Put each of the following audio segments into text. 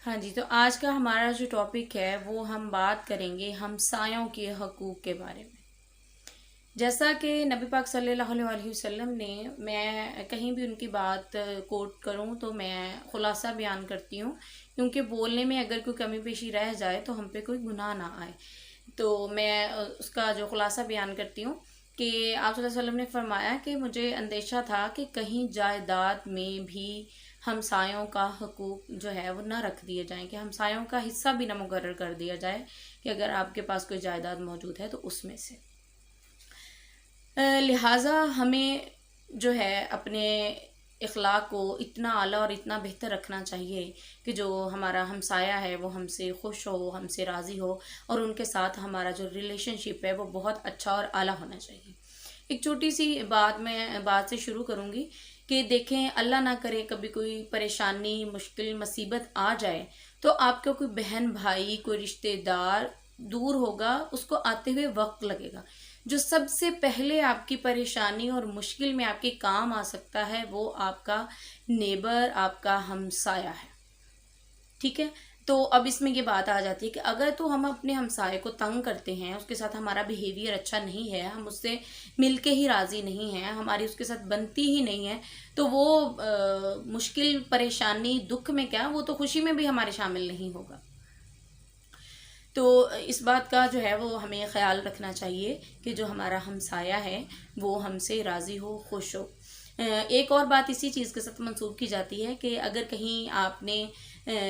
ہاں جی، تو آج کا ہمارا جو ٹاپک ہے وہ ہم بات کریں گے ہمسایوں کے حقوق کے بارے میں۔ جیسا کہ نبی پاک صلی اللہ علیہ وسلم نے، میں کہیں بھی ان کی بات کوٹ کروں تو میں خلاصہ بیان کرتی ہوں، کیونکہ بولنے میں اگر کوئی کمی بیشی رہ جائے تو ہم پہ کوئی گناہ نہ آئے۔ تو میں اس کا جو خلاصہ بیان کرتی ہوں کہ آپ صلی اللہ علیہ وسلم نے فرمایا کہ مجھے اندیشہ تھا کہ کہیں جائیداد میں بھی ہمسایوں کا حقوق جو ہے وہ نہ رکھ دیے جائیں، کہ ہمسایوں کا حصہ بھی نہ مقرر کر دیا جائے کہ اگر آپ کے پاس کوئی جائیداد موجود ہے تو اس میں سے لہٰذا ہمیں جو ہے اپنے اخلاق کو اتنا اعلیٰ اور اتنا بہتر رکھنا چاہیے کہ جو ہمارا ہمسایہ ہے وہ ہم سے خوش ہو، ہم سے راضی ہو، اور ان کے ساتھ ہمارا جو ریلیشن شپ ہے وہ بہت اچھا اور اعلیٰ ہونا چاہیے۔ ایک چھوٹی سی بات سے شروع کروں گی کہ دیکھیں، اللہ نہ کرے کبھی کوئی پریشانی، مشکل، مصیبت آ جائے تو آپ کا کوئی بہن بھائی، کوئی رشتہ دار دور ہوگا، اس کو آتے ہوئے وقت لگے گا۔ جو سب سے پہلے آپ کی پریشانی اور مشکل میں آپ کے کام آ سکتا ہے وہ آپ کا نیبر، آپ کا ہمسایہ ہے۔ ٹھیک ہے؟ تو اب اس میں یہ بات آ جاتی ہے کہ اگر تو ہم اپنے ہمسائے کو تنگ کرتے ہیں، اس کے ساتھ ہمارا بیہیویئر اچھا نہیں ہے، ہم اس سے مل کے ہی راضی نہیں ہیں، ہماری اس کے ساتھ بنتی ہی نہیں ہے، تو وہ مشکل، پریشانی، دکھ میں کیا، وہ تو خوشی میں بھی ہمارے شامل نہیں ہوگا۔ تو اس بات کا جو ہے وہ ہمیں خیال رکھنا چاہیے کہ جو ہمارا ہمسایہ ہے وہ ہم سے راضی ہو، خوش ہو۔ ایک اور بات اسی چیز کے ساتھ منسوب کی جاتی ہے کہ اگر کہیں آپ نے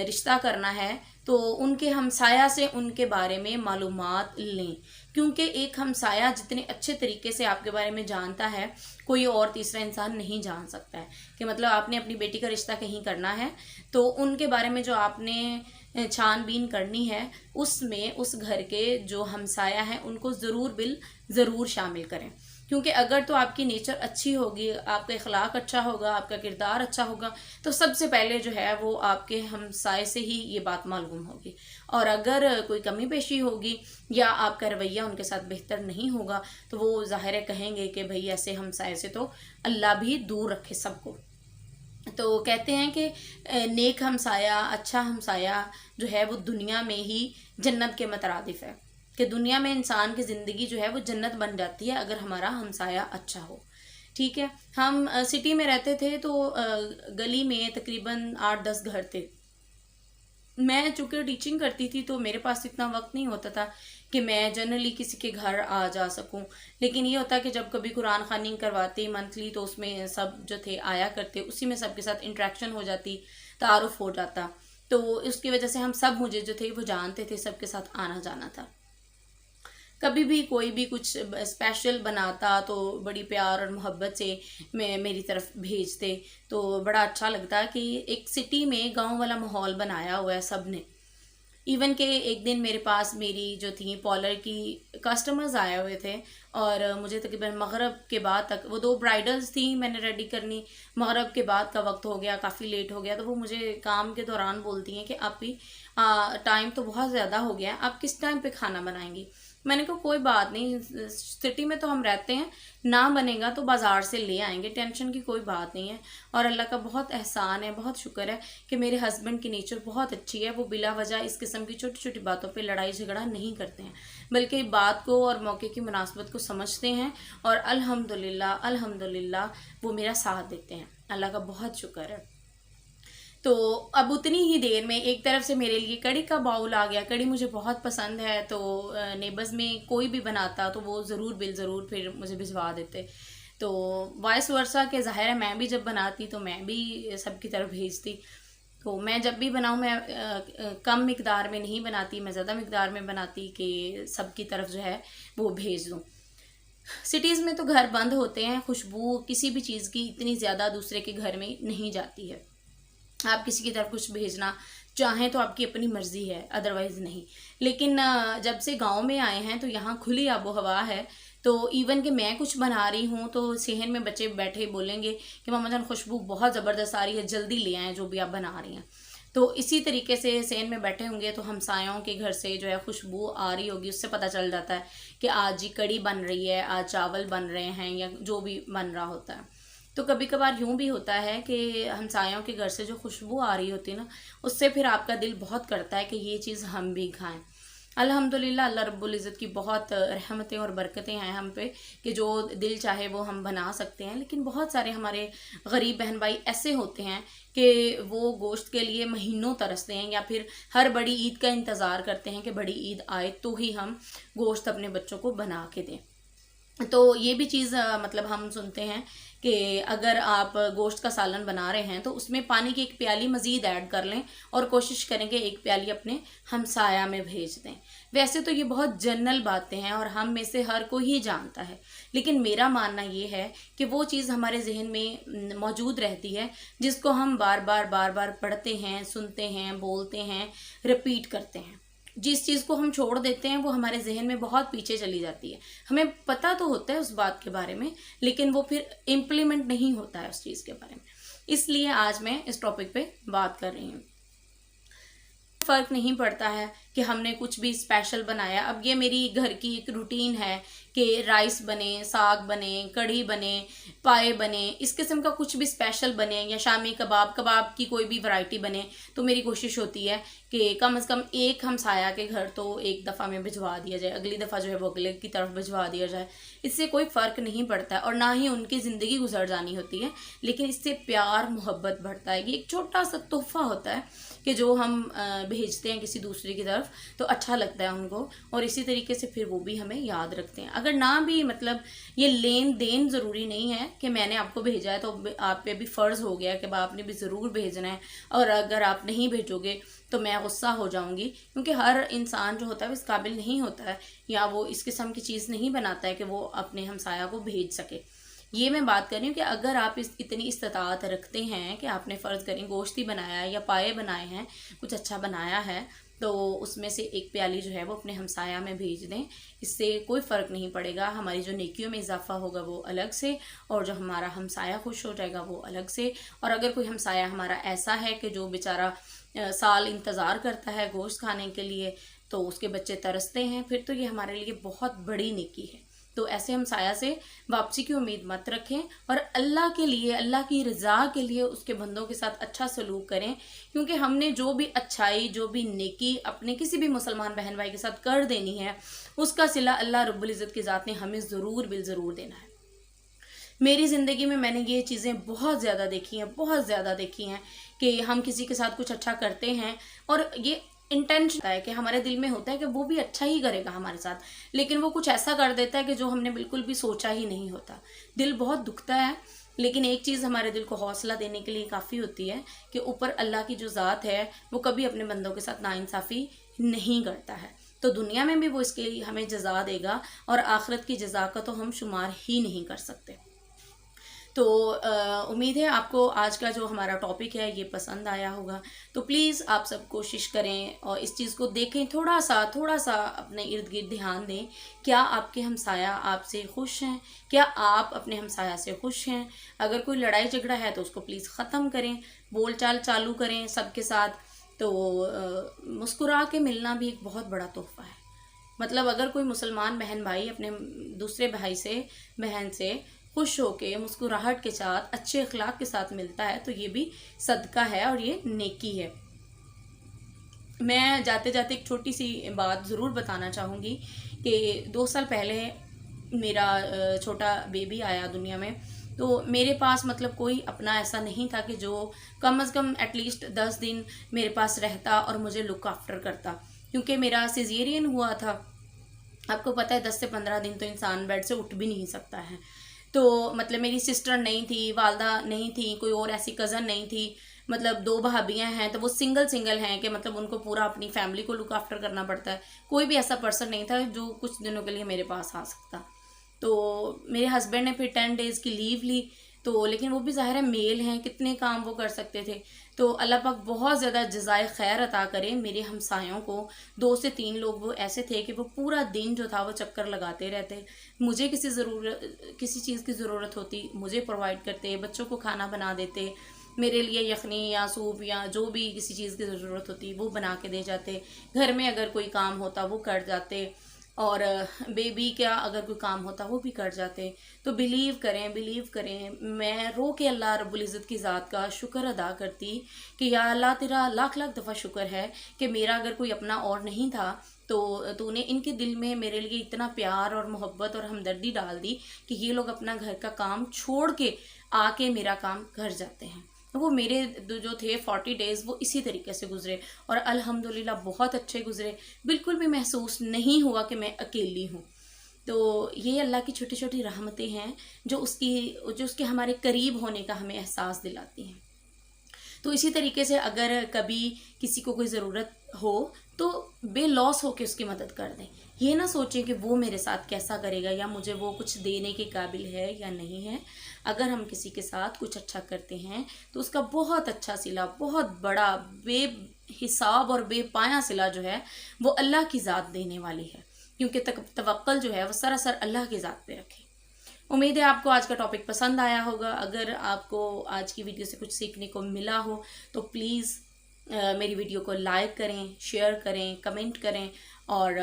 رشتہ کرنا ہے تو ان کے ہمسایہ سے ان کے بارے میں معلومات لیں، کیونکہ ایک ہمسایہ جتنے اچھے طریقے سے آپ کے بارے میں جانتا ہے کوئی اور تیسرا انسان نہیں جان سکتا ہے۔ کہ مطلب آپ نے اپنی بیٹی کا رشتہ کہیں کرنا ہے تو ان کے بارے میں جو آپ نے چھان بین کرنی ہے، اس میں اس گھر کے جو ہمسایہ ہیں ان کو ضرور شامل کریں، کیونکہ اگر تو آپ کی نیچر اچھی ہوگی، آپ کا اخلاق اچھا ہوگا، آپ کا کردار اچھا ہوگا، تو سب سے پہلے جو ہے وہ آپ کے ہمسائے سے ہی یہ بات معلوم ہوگی۔ اور اگر کوئی کمی بیشی ہوگی یا آپ کا رویہ ان کے ساتھ بہتر نہیں ہوگا تو وہ ظاہر ہے کہیں گے کہ بھئی ایسے ہمسائے سے تو اللہ بھی دور رکھے سب کو۔ تو کہتے ہیں کہ نیک ہمسایہ، اچھا ہمسایہ جو ہے وہ دنیا میں ہی جنت کے مترادف ہے، کہ دنیا میں انسان کی زندگی جو ہے وہ جنت بن جاتی ہے اگر ہمارا ہمسایہ اچھا ہو۔ ٹھیک ہے؟ ہم سٹی میں رہتے تھے تو گلی میں تقریباً 8-10 گھر تھے۔ میں چونکہ ٹیچنگ کرتی تھی تو میرے پاس اتنا وقت نہیں ہوتا تھا کہ میں جنرلی کسی کے گھر آ جا سکوں، لیکن یہ ہوتا کہ جب کبھی قرآن خوانی کرواتے منتھلی تو اس میں سب جو تھے آیا کرتے، اسی میں سب کے ساتھ انٹریکشن ہو جاتی، تعارف ہو جاتا، تو اس کی وجہ سے ہم سب مجھے جو تھے وہ جانتے تھے، سب کے ساتھ آنا جانا تھا۔ کبھی بھی کوئی بھی کچھ اسپیشل بناتا تو بڑی پیار اور محبت سے میری طرف بھیجتے، تو بڑا اچھا لگتا کہ ایک سٹی میں گاؤں والا ماحول بنایا ہوا ہے سب نے۔ ایون کہ ایک دن میرے پاس میری جو تھیں پارلر کی کسٹمرز آئے ہوئے تھے، اور مجھے تقریباً مغرب کے بعد تک، وہ 2 برائڈلز تھیں میں نے ریڈی کرنی، مغرب کے بعد کا وقت ہو گیا، کافی لیٹ ہو گیا، تو وہ مجھے کام کے دوران بولتی ہیں کہ آپ بھی ٹائم تو بہت زیادہ ہو گیا ہے، آپ کس ٹائم پہ کھانا بنائیں گی؟ میں نے کہا کوئی بات نہیں، سٹی میں تو ہم رہتے ہیں، نہ بنے گا تو بازار سے لے آئیں گے، ٹینشن کی کوئی بات نہیں ہے۔ اور اللہ کا بہت احسان ہے، بہت شکر ہے کہ میرے ہسبینڈ کی نیچر بہت اچھی ہے، وہ بلا وجہ اس قسم کی چھوٹی چھوٹی باتوں پہ لڑائی جھگڑا نہیں کرتے ہیں، بلکہ بات کو اور موقع کی مناسبت کو سمجھتے ہیں، اور الحمدللہ وہ میرا ساتھ دیتے ہیں، اللہ کا بہت شکر ہے۔ تو اب اتنی ہی دیر میں ایک طرف سے میرے لیے کڑی کا باؤل آ گیا، کڑی مجھے بہت پسند ہے، تو نیبرز میں کوئی بھی بناتا تو وہ ضرور پھر مجھے بھجوا دیتے، تو وائس ورثہ کہ ظاہر ہے میں بھی جب بناتی تو میں بھی سب کی طرف بھیجتی۔ تو میں جب بھی بناؤں میں کم مقدار میں نہیں بناتی، میں زیادہ مقدار میں بناتی کہ سب کی طرف جو ہے وہ بھیج دوں۔ سٹیز میں تو گھر بند ہوتے ہیں، خوشبو کسی بھی چیز کی اتنی زیادہ دوسرے کے گھر میں نہیں جاتی ہے، آپ کسی کی طرف کچھ بھیجنا چاہیں تو آپ کی اپنی مرضی ہے، ادروائز نہیں۔ لیکن جب سے گاؤں میں آئے ہیں تو یہاں کھلی آب و ہوا ہے، تو ایون کہ میں کچھ بنا رہی ہوں تو صحن میں بچے بیٹھے بولیں گے کہ ماما جان خوشبو بہت زبردست آ رہی ہے، جلدی لے آئیں جو بھی آپ بنا رہی ہیں۔ تو اسی طریقے سے صحن میں بیٹھے ہوں گے تو ہمسایوں کے گھر سے جو ہے خوشبو آ رہی ہوگی، اس سے پتہ چل جاتا ہے کہ آج جی کڑی بن رہی ہے، آج چاول بن رہے ہیں، یا جو بھی بن رہا ہوتا ہے۔ تو کبھی کبھار یوں بھی ہوتا ہے کہ ہمسایوں کے گھر سے جو خوشبو آ رہی ہوتی ہے نا، اس سے پھر آپ کا دل بہت کرتا ہے کہ یہ چیز ہم بھی کھائیں۔ الحمدللہ اللہ رب العزت کی بہت رحمتیں اور برکتیں ہیں ہم پہ کہ جو دل چاہے وہ ہم بنا سکتے ہیں، لیکن بہت سارے ہمارے غریب بہن بھائی ایسے ہوتے ہیں کہ وہ گوشت کے لیے مہینوں ترستے ہیں، یا پھر ہر بڑی عید کا انتظار کرتے ہیں کہ بڑی عید آئے تو ہی ہم گوشت اپنے بچوں کو بنا کے دیں۔ تو یہ بھی چیز مطلب ہم سنتے ہیں کہ اگر آپ گوشت کا سالن بنا رہے ہیں تو اس میں پانی کی ایک پیالی مزید ایڈ کر لیں اور کوشش کریں کہ ایک پیالی اپنے ہمسایہ میں بھیج دیں۔ ویسے تو یہ بہت جنرل باتیں ہیں اور ہم میں سے ہر کوئی ہی جانتا ہے، لیکن میرا ماننا یہ ہے کہ وہ چیز ہمارے ذہن میں موجود رہتی ہے جس کو ہم بار بار پڑھتے ہیں، سنتے ہیں، بولتے ہیں، رپیٹ کرتے ہیں۔ جس چیز کو ہم چھوڑ دیتے ہیں وہ ہمارے ذہن میں بہت پیچھے چلی جاتی ہے۔ ہمیں پتہ تو ہوتا ہے اس بات کے بارے میں، لیکن وہ پھر امپلیمنٹ نہیں ہوتا ہے اس چیز کے بارے میں۔ اس لیے آج میں اس ٹاپک پہ بات کر رہی ہوں۔ فرق نہیں پڑتا ہے کہ ہم نے کچھ بھی اسپیشل بنایا، اب یہ میری گھر کی ایک روٹین ہے کہ رائس بنے، ساگ بنے، کڑھی بنے، پائے بنے، اس قسم کا کچھ بھی اسپیشل بنے، یا شامی کباب کی کوئی بھی ورائٹی بنے، تو میری کوشش ہوتی ہے کہ کم از کم ایک ہمسایہ کے گھر تو ایک دفعہ میں بھجوا دیا جائے، اگلی دفعہ جو ہے وہ اگلے کی طرف بھجوا دیا جائے۔ اس سے کوئی فرق نہیں پڑتا ہے اور نہ ہی ان کی زندگی گزر جانی ہوتی ہے، لیکن اس سے پیار محبت بڑھتا ہے۔ یہ ایک چھوٹا سا تحفہ ہوتا ہے کہ جو ہم بھیجتے ہیں کسی دوسرے کی طرف، تو اچھا لگتا ہے ان کو، اور اسی طریقے سے پھر وہ بھی ہمیں یاد رکھتے ہیں۔ اگر نہ بھی مطلب یہ لین دین ضروری نہیں ہے کہ میں نے آپ کو بھیجا ہے تو آپ پہ بھی فرض ہو گیا کہ آپ نے بھی ضرور بھیجنا ہے، اور اگر آپ نہیں بھیجو گے تو میں غصہ ہو جاؤں گی، کیونکہ ہر انسان جو ہوتا ہے وہ اس قابل نہیں ہوتا ہے، یا وہ اس قسم کی چیز نہیں بناتا ہے کہ وہ اپنے ہمسایہ کو بھیج سکے۔ یہ میں بات کر رہی ہوں کہ اگر آپ اتنی استطاعت رکھتے ہیں کہ آپ نے فرض کریں گوشت ہی بنایا ہے یا پائے بنائے ہیں، کچھ اچھا بنایا ہے، تو اس میں سے ایک پیالی جو ہے وہ اپنے ہمسایہ میں بھیج دیں۔ اس سے کوئی فرق نہیں پڑے گا، ہماری جو نیکیوں میں اضافہ ہوگا وہ الگ سے، اور جو ہمارا ہمسایہ خوش ہو جائے گا وہ الگ سے۔ اور اگر کوئی ہمسایہ ہمارا ایسا ہے کہ جو بیچارہ سال انتظار کرتا ہے گوشت کھانے کے لیے، تو اس کے بچے ترستے ہیں، پھر تو یہ ہمارے لیے بہت بڑی نیکی ہے۔ تو ایسے ہمسایہ سے واپسی کی امید مت رکھیں، اور اللہ کے لیے، اللہ کی رضا کے لیے اس کے بندوں کے ساتھ اچھا سلوک کریں، کیونکہ ہم نے جو بھی اچھائی، جو بھی نیکی اپنے کسی بھی مسلمان بہن بھائی کے ساتھ کر دینی ہے، اس کا صلہ اللہ رب العزت کی ذات نے ہمیں ضرور بالضرور دینا ہے۔ میری زندگی میں نے یہ چیزیں بہت زیادہ دیکھی ہیں، بہت زیادہ دیکھی ہیں کہ ہم کسی کے ساتھ کچھ اچھا کرتے ہیں، اور یہ انٹینشن ہے کہ ہمارے دل میں ہوتا ہے کہ وہ بھی اچھا ہی کرے گا ہمارے ساتھ، لیکن وہ کچھ ایسا کر دیتا ہے کہ جو ہم نے بالکل بھی سوچا ہی نہیں ہوتا۔ دل بہت دکھتا ہے، لیکن ایک چیز ہمارے دل کو حوصلہ دینے کے لیے کافی ہوتی ہے کہ اوپر اللہ کی جو ذات ہے وہ کبھی اپنے بندوں کے ساتھ ناانصافی نہیں کرتا ہے، تو دنیا میں بھی وہ اس کے لیے ہمیں جزا دے گا، اور آخرت کی جزا کا تو ہم شمار ہی نہیں کر سکتے۔ تو امید ہے آپ کو آج کا جو ہمارا ٹاپک ہے یہ پسند آیا ہوگا، تو پلیز آپ سب کوشش کریں اور اس چیز کو دیکھیں، تھوڑا سا اپنے ارد گرد دھیان دیں۔ کیا آپ کے ہمسایہ آپ سے خوش ہیں؟ کیا آپ اپنے ہمسایہ سے خوش ہیں؟ اگر کوئی لڑائی جھگڑا ہے تو اس کو پلیز ختم کریں، بول چال چالو کریں سب کے ساتھ۔ تو مسکرا کے ملنا بھی ایک بہت بڑا تحفہ ہے۔ مطلب اگر کوئی مسلمان بہن بھائی اپنے دوسرے بھائی سے، بہن سے خوش ہو کے، مسکراہٹ کے ساتھ، اچھے اخلاق کے ساتھ ملتا ہے، تو یہ بھی صدقہ ہے اور یہ نیکی ہے۔ میں جاتے جاتے ایک چھوٹی سی بات ضرور بتانا چاہوں گی کہ 2 سال پہلے میرا چھوٹا بیبی آیا دنیا میں، تو میرے پاس مطلب کوئی اپنا ایسا نہیں تھا کہ جو کم از کم ایٹ لیسٹ 10 دن میرے پاس رہتا اور مجھے لک آفٹر کرتا، کیونکہ میرا سیزیرین ہوا تھا۔ آپ کو پتہ ہے 10 سے 15 دن تو انسان بیڈ سے اٹھ بھی نہیں سکتا ہے، تو مطلب میری سسٹر نہیں تھی، والدہ نہیں تھی، کوئی اور ایسی کزن نہیں تھی، مطلب 2 بھابیاں ہیں تو وہ سنگل ہیں کہ مطلب ان کو پورا اپنی فیملی کو لک آفٹر کرنا پڑتا ہے۔ کوئی بھی ایسا پرسن نہیں تھا جو کچھ دنوں کے لیے میرے پاس آ سکتا۔ تو میرے ہسبینڈ نے پھر 10 ڈیز کی لیو لی، تو لیکن وہ بھی ظاہر ہے میل ہیں، کتنے کام وہ کر سکتے تھے۔ تو اللہ پاک بہت زیادہ جزائے خیر عطا کرے میرے ہمسایوں کو۔ 2 سے 3 لوگ وہ ایسے تھے کہ وہ پورا دن جو تھا وہ چکر لگاتے رہتے، مجھے کسی چیز کی ضرورت ہوتی مجھے پرووائڈ کرتے، بچوں کو کھانا بنا دیتے، میرے لیے یخنی یا سوپ یا جو بھی کسی چیز کی ضرورت ہوتی وہ بنا کے دے جاتے، گھر میں اگر کوئی کام ہوتا وہ کر جاتے۔ اور بیبی کا اگر کوئی کام ہوتا وہ بھی کر جاتے. تو بلیو کریں. میں رو کے اللہ رب العزت کی ذات کا شکر ادا کرتی کہ یا اللہ تیرا لاکھ لاکھ دفعہ شکر ہے کہ میرا اگر کوئی اپنا اور نہیں تھا تو نے ان کے دل میں میرے لیے اتنا پیار اور محبت اور ہمدردی ڈال دی کہ یہ لوگ اپنا گھر کا کام چھوڑ کے آ کے میرا کام کر جاتے ہیں. وہ میرے جو تھے 40 ڈیز وہ اسی طریقے سے گزرے اور الحمدللہ بہت اچھے گزرے. بالکل بھی محسوس نہیں ہوا کہ میں اکیلی ہوں. تو یہ اللہ کی چھوٹی چھوٹی رحمتیں ہیں جو اس کے ہمارے قریب ہونے کا ہمیں احساس دلاتی ہیں. تو اسی طریقے سے اگر کبھی کسی کو کوئی ضرورت ہو تو بے لوس ہو کے اس کی مدد کر دیں. یہ نہ سوچیں کہ وہ میرے ساتھ کیسا کرے گا یا مجھے وہ کچھ دینے کے قابل ہے یا نہیں ہے. اگر ہم کسی کے ساتھ کچھ اچھا کرتے ہیں تو اس کا بہت اچھا صلہ، بہت بڑا بے حساب اور بے پایہ صلہ جو ہے وہ اللہ کی ذات دینے والی ہے، کیونکہ توکل جو ہے وہ سراسر اللہ کی ذات پہ رکھے. امید ہے آپ کو آج کا ٹاپک پسند آیا ہوگا. اگر آپ کو آج کی ویڈیو سے کچھ سیکھنے کو ملا ہو تو پلیز میری ویڈیو کو لائک کریں، شیئر کریں، کمنٹ کریں. اور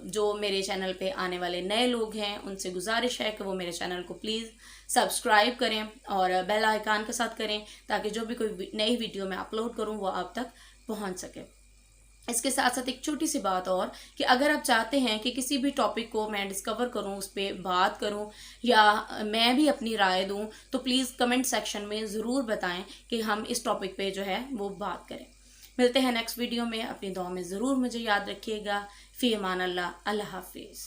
جو میرے چینل پہ آنے والے نئے لوگ ہیں ان سے گزارش ہے کہ وہ میرے چینل کو پلیز سبسکرائب کریں اور بیل آئیکن کے ساتھ کریں تاکہ جو بھی کوئی نئی ویڈیو میں اپلوڈ کروں وہ آپ تک پہنچ سکے. اس کے ساتھ ساتھ ایک چھوٹی سی بات اور کہ اگر آپ چاہتے ہیں کہ کسی بھی ٹاپک کو میں ڈسکور کروں، اس پہ بات کروں یا میں بھی اپنی رائے دوں تو پلیز کمنٹ سیکشن میں ضرور بتائیں کہ ہم اس ٹاپک پہ جو ہے وہ بات کریں. ملتے ہیں نیکسٹ ویڈیو میں. اپنی دعا میں ضرور مجھے یاد رکھیے گا. فی امان اللہ. اللہ حافظ.